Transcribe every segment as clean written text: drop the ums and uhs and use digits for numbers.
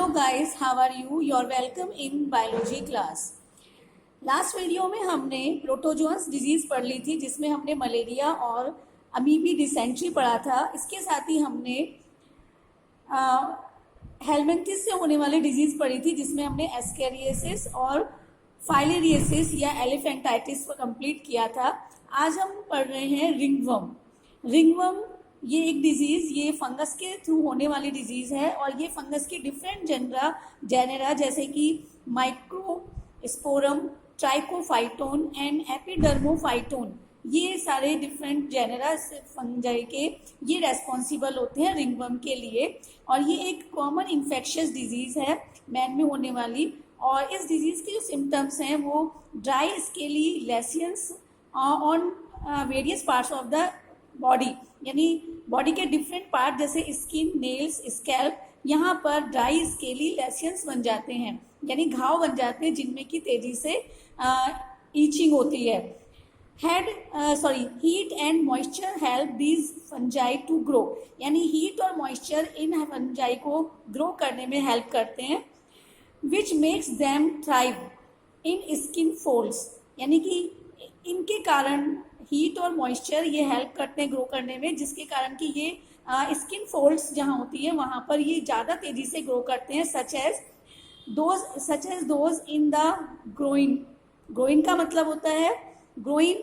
Hello guys, how are you? You are welcome in biology class. Last video में हमने protozoans disease पढ़ ली थी, जिसमें हमने मलेरिया और अमीबी डिसेंट्री पढ़ा था। इसके साथ ही हमने हेलमिंथिस से होने वाली डिजीज पढ़ी थी, जिसमें हमने एस्केरियासिस और फाइलेरियासिस या एलिफेंटाइटिस को कंप्लीट किया था। आज हम पढ़ रहे हैं रिंगवर्म। रिंगवर्म ये एक डिजीज, ये फंगस के थ्रू होने वाली डिजीज है और ये फंगस की डिफरेंट जेनेरा जैसे कि माइक्रोस्पोरम, ट्राइकोफाइटोन एंड एपिडर्मोफाइटोन, ये सारे डिफरेंट जेनेरा फंजाई के ये रेस्पॉन्सिबल होते हैं रिंगवर्म के लिए। और ये एक कॉमन इन्फेक्शियस डिजीज है मैन में होने वाली। और इस डिजीज के जो सिम्टम्स हैं वो dry scaly lesions on various parts of the body, यानी बॉडी के डिफरेंट पार्ट जैसे स्किन, नेल्स, स्कैल्प, यहाँ पर ड्राई स्केली लेसियंस बन जाते हैं, यानी घाव बन जाते हैं जिनमें की तेजी से ईचिंग होती है। Heat and moisture help these fungi to grow, यानी हीट और मॉइस्चर इन फंजाई को ग्रो करने में हेल्प करते हैं। Which makes them thrive in skin folds, यानी कि इनके कारण हीट और मॉइस्चर ये हेल्प करते हैं ग्रो करने में, जिसके कारण कि ये स्किन फोल्ड्स जहाँ होती है वहाँ पर ये ज़्यादा तेजी से ग्रो करते हैं। Such as those in the groin. Groin का मतलब होता है groin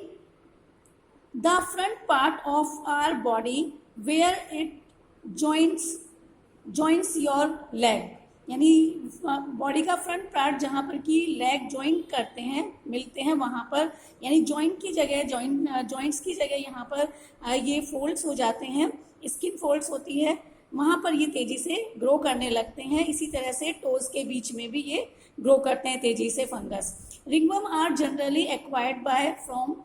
the front part of our body where it joints your leg, यानी बॉडी का फ्रंट पार्ट जहाँ पर कि लेग जॉइंट करते हैं, मिलते हैं वहाँ पर, यानी जॉइंट की जगह जॉइंट्स की जगह यहाँ पर ये फोल्ड्स हो जाते हैं, स्किन फोल्ड्स होती है, वहाँ पर ये तेजी से ग्रो करने लगते हैं। इसी तरह से टोज के बीच में भी ये ग्रो करते हैं तेजी से fungus. Ringworm are generally acquired by from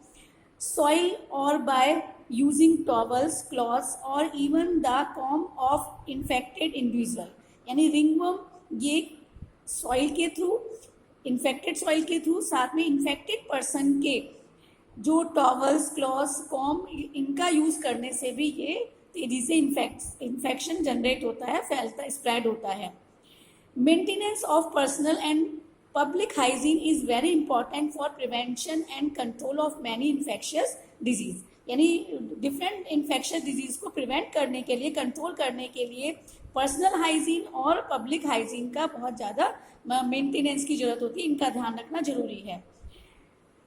soil और बाय यूजिंग टॉवल्स, क्लॉथ्स और even the comb of infected individual, यानी रिंगवर्म ये सॉइल के थ्रू, इन्फेक्टेड सॉइल के थ्रू, साथ में इन्फेक्टेड पर्सन के जो टॉवल्स, क्लॉथ्स, कॉम, इनका यूज़ करने से भी ये तेजी से इन्फेक्शन जनरेट होता है, फैलता, स्प्रेड होता है। Maintenance of personal and public hygiene is very important for prevention and control of many infectious disease, यानी डिफरेंट इन्फेक्शियस डिजीज को प्रिवेंट करने के लिए, कंट्रोल करने के लिए पर्सनल हाइजीन और पब्लिक हाइजीन का बहुत ज़्यादा मेंटेनेंस की जरूरत होती है, इनका ध्यान रखना जरूरी है।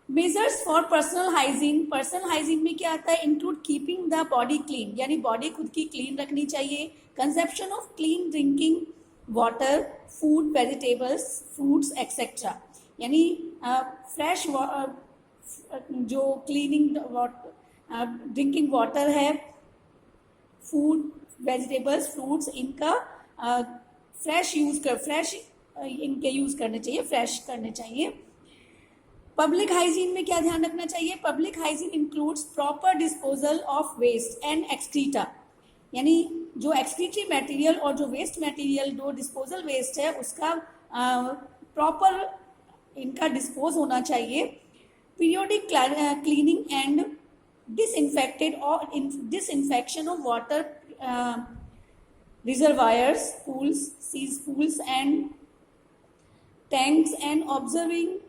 मेजर्स फॉर पर्सनल हाइजीन में क्या आता है? Include keeping the body clean, यानी बॉडी खुद की क्लीन रखनी चाहिए। Consumption of clean drinking water, food, vegetables, fruits etcetera, यानी फ्रेश जो क्लीनिंग ड्रिंकिंग वाटर है, फूड, वेजिटेबल्स, फ्रूट्स, इनका फ्रेश इनके यूज़ करने चाहिए, फ्रेश करने चाहिए। पब्लिक हाइजीन में क्या ध्यान रखना चाहिए? Public hygiene includes proper disposal of waste and excreta, यानी जो एक्सक्रीटरी मटेरियल और जो वेस्ट मटेरियल, जो डिस्पोजल वेस्ट है, उसका प्रॉपर इनका डिस्पोज होना चाहिए। Periodic cleaning and disinfection of water reservoirs, pools and tanks, and observing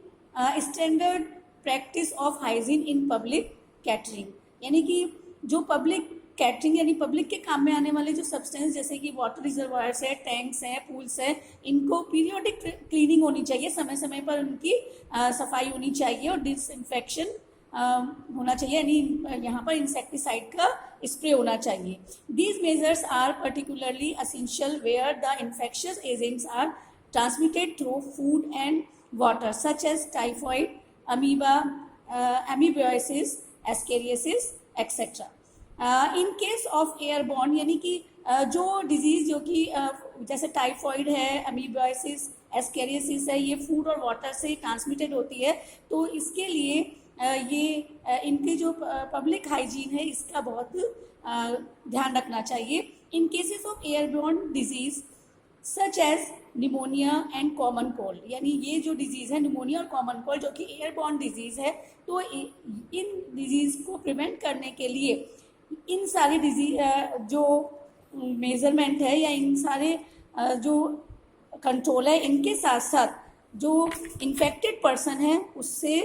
standard practice of hygiene in public catering, यानी कि जो पब्लिक कैटरिंग यानी पब्लिक के काम में आने वाले जो सब्सटेंस जैसे कि वाटर रिजर्वायर्स है, टैंक्स हैं, पूल्स हैं, इनको पीरियोडिक क्लीनिंग होनी चाहिए, समय समय पर उनकी सफाई होनी चाहिए और डिसइंफेक्शन होना चाहिए, यानी यहाँ पर इंसेक्टिसाइड का स्प्रे होना चाहिए। These measures are particularly essential where the infectious agents are transmitted through food and water such as typhoid, amoebiasis, ascariasis etcetera. In case of airborne, यानी कि जो डिजीज जो कि जैसे टाइफॉइड है, अमीबियासिस, एस्केरियासिस है, ये फूड और वाटर से ट्रांसमिटेड होती है, तो इसके लिए ये इनके जो पब्लिक हाइजीन है इसका बहुत ध्यान रखना चाहिए। In cases of airborne disease such as pneumonia and common cold, यानी ये जो डिजीज़ है निमोनिया और कॉमन कोल्ड जो कि एयरबॉर्न डिजीज़ है, तो इन डिजीज़ को प्रिवेंट करने के लिए इन सारी डिजीज जो मेजरमेंट है या इन सारे जो कंट्रोल है, इनके साथ साथ जो इन्फेक्टेड पर्सन है उससे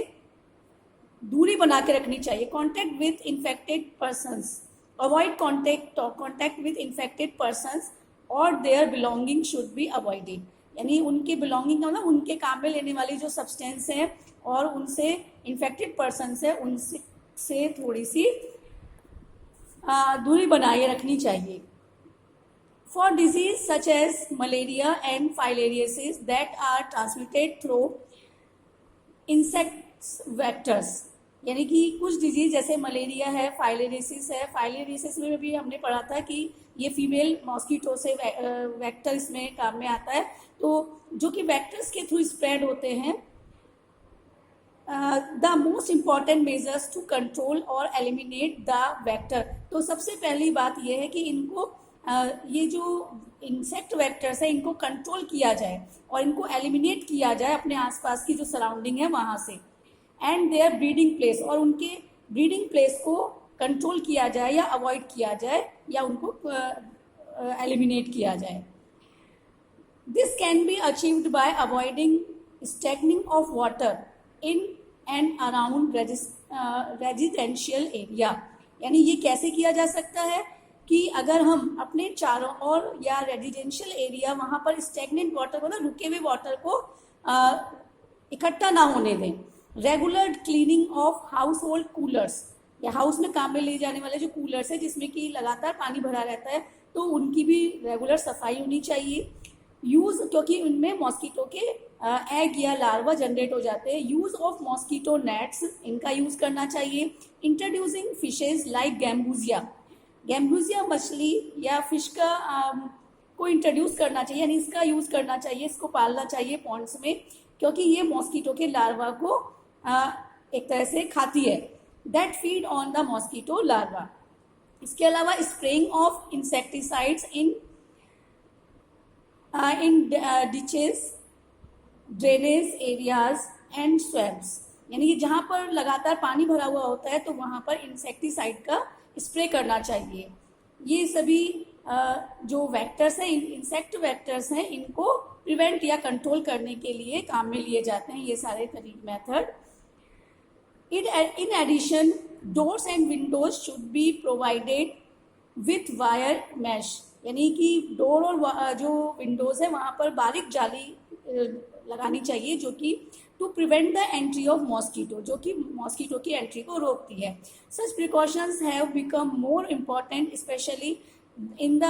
दूरी बना के रखनी चाहिए. Contact with infected persons, avoid contact with infected persons और their belonging should be avoided. यानी उनके बिलोंगिंग का मतलब उनके काम में लेने वाली जो सब्सटेंस है और उनसे इन्फेक्टेड पर्सन्स है उनसे थोड़ी सी दूरी बनाए रखनी चाहिए. For disease such as malaria and filariasis that are transmitted through insects vectors, यानी कि कुछ डिजीज जैसे मलेरिया है, फाइलेरियसिस है. फाइलेरियसिस में भी हमने पढ़ा था कि ये फीमेल मॉस्किटो से वेक्टर इसमें काम में आता है, तो जो कि वेक्टर्स के थ्रू स्प्रेड होते हैं. The most important measures to control और एलिमिनेट द वेक्टर. तो सबसे पहली बात यह है कि इनको ये जो इंसेक्ट वेक्टर्स है इनको कंट्रोल किया जाए और इनको एलिमिनेट किया जाए अपने आसपास की जो सराउंडिंग है वहाँ से. एंड देयर ब्रीडिंग प्लेस, और उनके ब्रीडिंग प्लेस को कंट्रोल किया जाए या अवॉइड किया जाए या उनको एलिमिनेट किया जाए. This can be achieved by avoiding stagnating of water in and around residential area. यानी ये कैसे किया जा सकता है कि अगर हम अपने चारों ओर या रेजिडेंशियल एरिया वहाँ पर स्टैग्नेंट वाटर मतलब रुके हुए वाटर को इकट्ठा ना होने दें. Regular cleaning of house hold coolers, या हाउस में काम में ले जाने वाले जो कूलर्स है जिसमें कि लगातार पानी भरा रहता है तो उनकी भी रेगुलर सफाई होनी चाहिए. यूज़, क्योंकि उनमें मॉस्किटो के एग या लार्वा जनरेट हो जाते हैं. यूज़ ऑफ मॉस्किटो नेट्स, इनका यूज़ करना चाहिए. इंट्रोड्यूसिंग फिशेज लाइक गैम्बूजिया मछली या फिश का को इंट्रोड्यूस करना चाहिए, यानी इसका यूज़ करना चाहिए, इसको पालना चाहिए पॉन्ड्स में, क्योंकि ये मॉस्किटो के लार्वा को एक तरह से खाती है. That feed on the mosquito larva. इसके अलावा spraying of insecticides in ditches, drainage areas and swamps. यानी कि जहाँ पर लगातार पानी भरा हुआ होता है तो वहाँ पर इंसेक्टिसाइड का स्प्रे करना चाहिए. ये सभी जो वेक्टर्स हैं, इंसेक्ट वेक्टर्स हैं, इनको प्रिवेंट या कंट्रोल करने के लिए काम में लिए जाते हैं ये सारे method. In addition doors and windows should be provided with wire mesh. यानी कि डोर और जो विंडोज है वहाँ पर बारीक जाली लगानी चाहिए जो कि to prevent the entry of mosquito, जो कि मॉस्किटो की एंट्री को रोकती है. Such precautions have become more important specially in the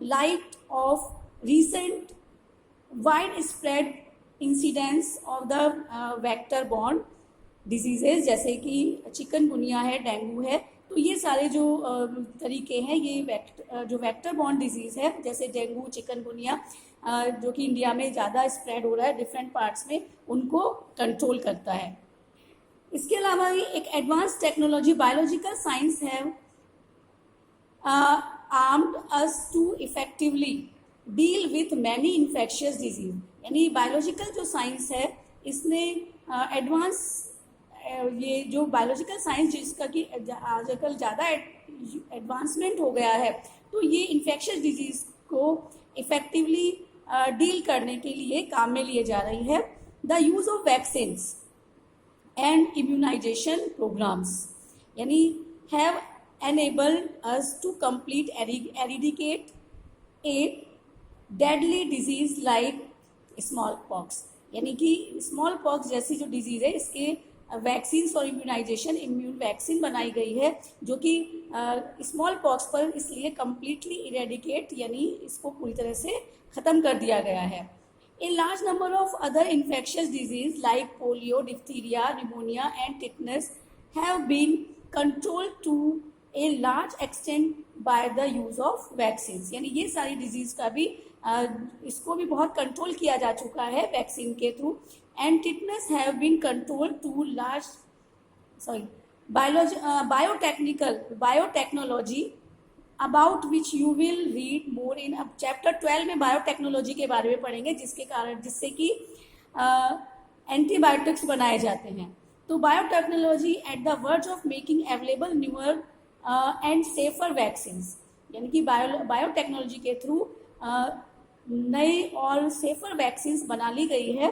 light of recent wide spread incidence of the vector borne diseases, जैसे कि चिकनगुनिया है, डेंगू है. तो ये सारे जो तरीके हैं, ये जो वेक्टर बॉर्न डिजीज़ है जैसे डेंगू, चिकनगुनिया, जो कि इंडिया में ज़्यादा स्प्रेड हो रहा है डिफरेंट पार्ट्स में, उनको कंट्रोल करता है. इसके अलावा एक एडवांस टेक्नोलॉजी, बायोलॉजिकल साइंस है armed us to effectively deal with many infectious disease. यानी बायोलॉजिकल जो साइंस है इसने एडवांस ये जो बायोलॉजिकल साइंस जिसका कि आजकल ज़्यादा एडवांसमेंट हो गया है, तो ये इन्फेक्शियस डिजीज को इफेक्टिवली डील करने के लिए काम में लिए जा रही है. The use of vaccines and immunisation programmes यानी have enabled us to complete eradicate a deadly disease like small pox. यानी कि स्मॉल पॉक्स जैसी जो डिजीज़ है इसके वैक्सीन्स और इम्यून वैक्सीन बनाई गई है जो कि स्मॉल पॉक्स पर इसलिए कम्प्लीटली इरेडिकेट यानी इसको पूरी तरह से ख़त्म कर दिया गया है. A large number of other infectious diseases like polio, diphtheria, pneumonia and tetanus have been controlled to a large extent by the use of vaccines. यानी ये सारी डिजीज़ का भी इसको भी बहुत कंट्रोल किया जा चुका है वैक्सीन के through. And tetanus have been control to large biotechnology about which you will read more in अब चैप्टर 12 में बायोटेक्नोलॉजी के बारे में पढ़ेंगे जिससे कि एंटीबायोटिक्स बनाए जाते हैं. तो biotechnology at the verge of making available newer and safer vaccines. यानी कि बायोटेक्नोलॉजी के थ्रू नई और सेफर वैक्सीन बना ली गई है।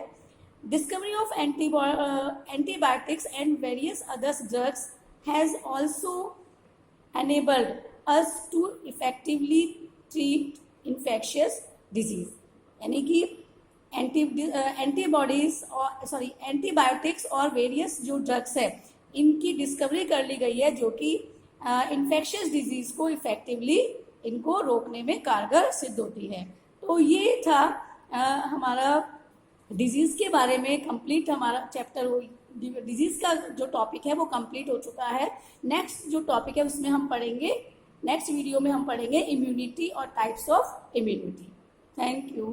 Discovery of antibiotics and various others drugs has also enabled us to effectively treat infectious disease। यानी कि एंटीबॉडीज और एंटीबायोटिक्स और वेरियस जो ड्रग्स है इनकी डिस्कवरी कर ली गई है जो कि इन्फेक्शियस डिजीज को इफेक्टिवली इनको रोकने में कारगर सिद्ध होती है। तो ये था हमारा डिजीज के बारे में कंप्लीट हमारा चैप्टर डिजीज का जो टॉपिक है वो कंप्लीट हो चुका है। नेक्स्ट जो टॉपिक है उसमें हम पढ़ेंगे, नेक्स्ट वीडियो में हम पढ़ेंगे इम्यूनिटी और types of immunity. Thank you.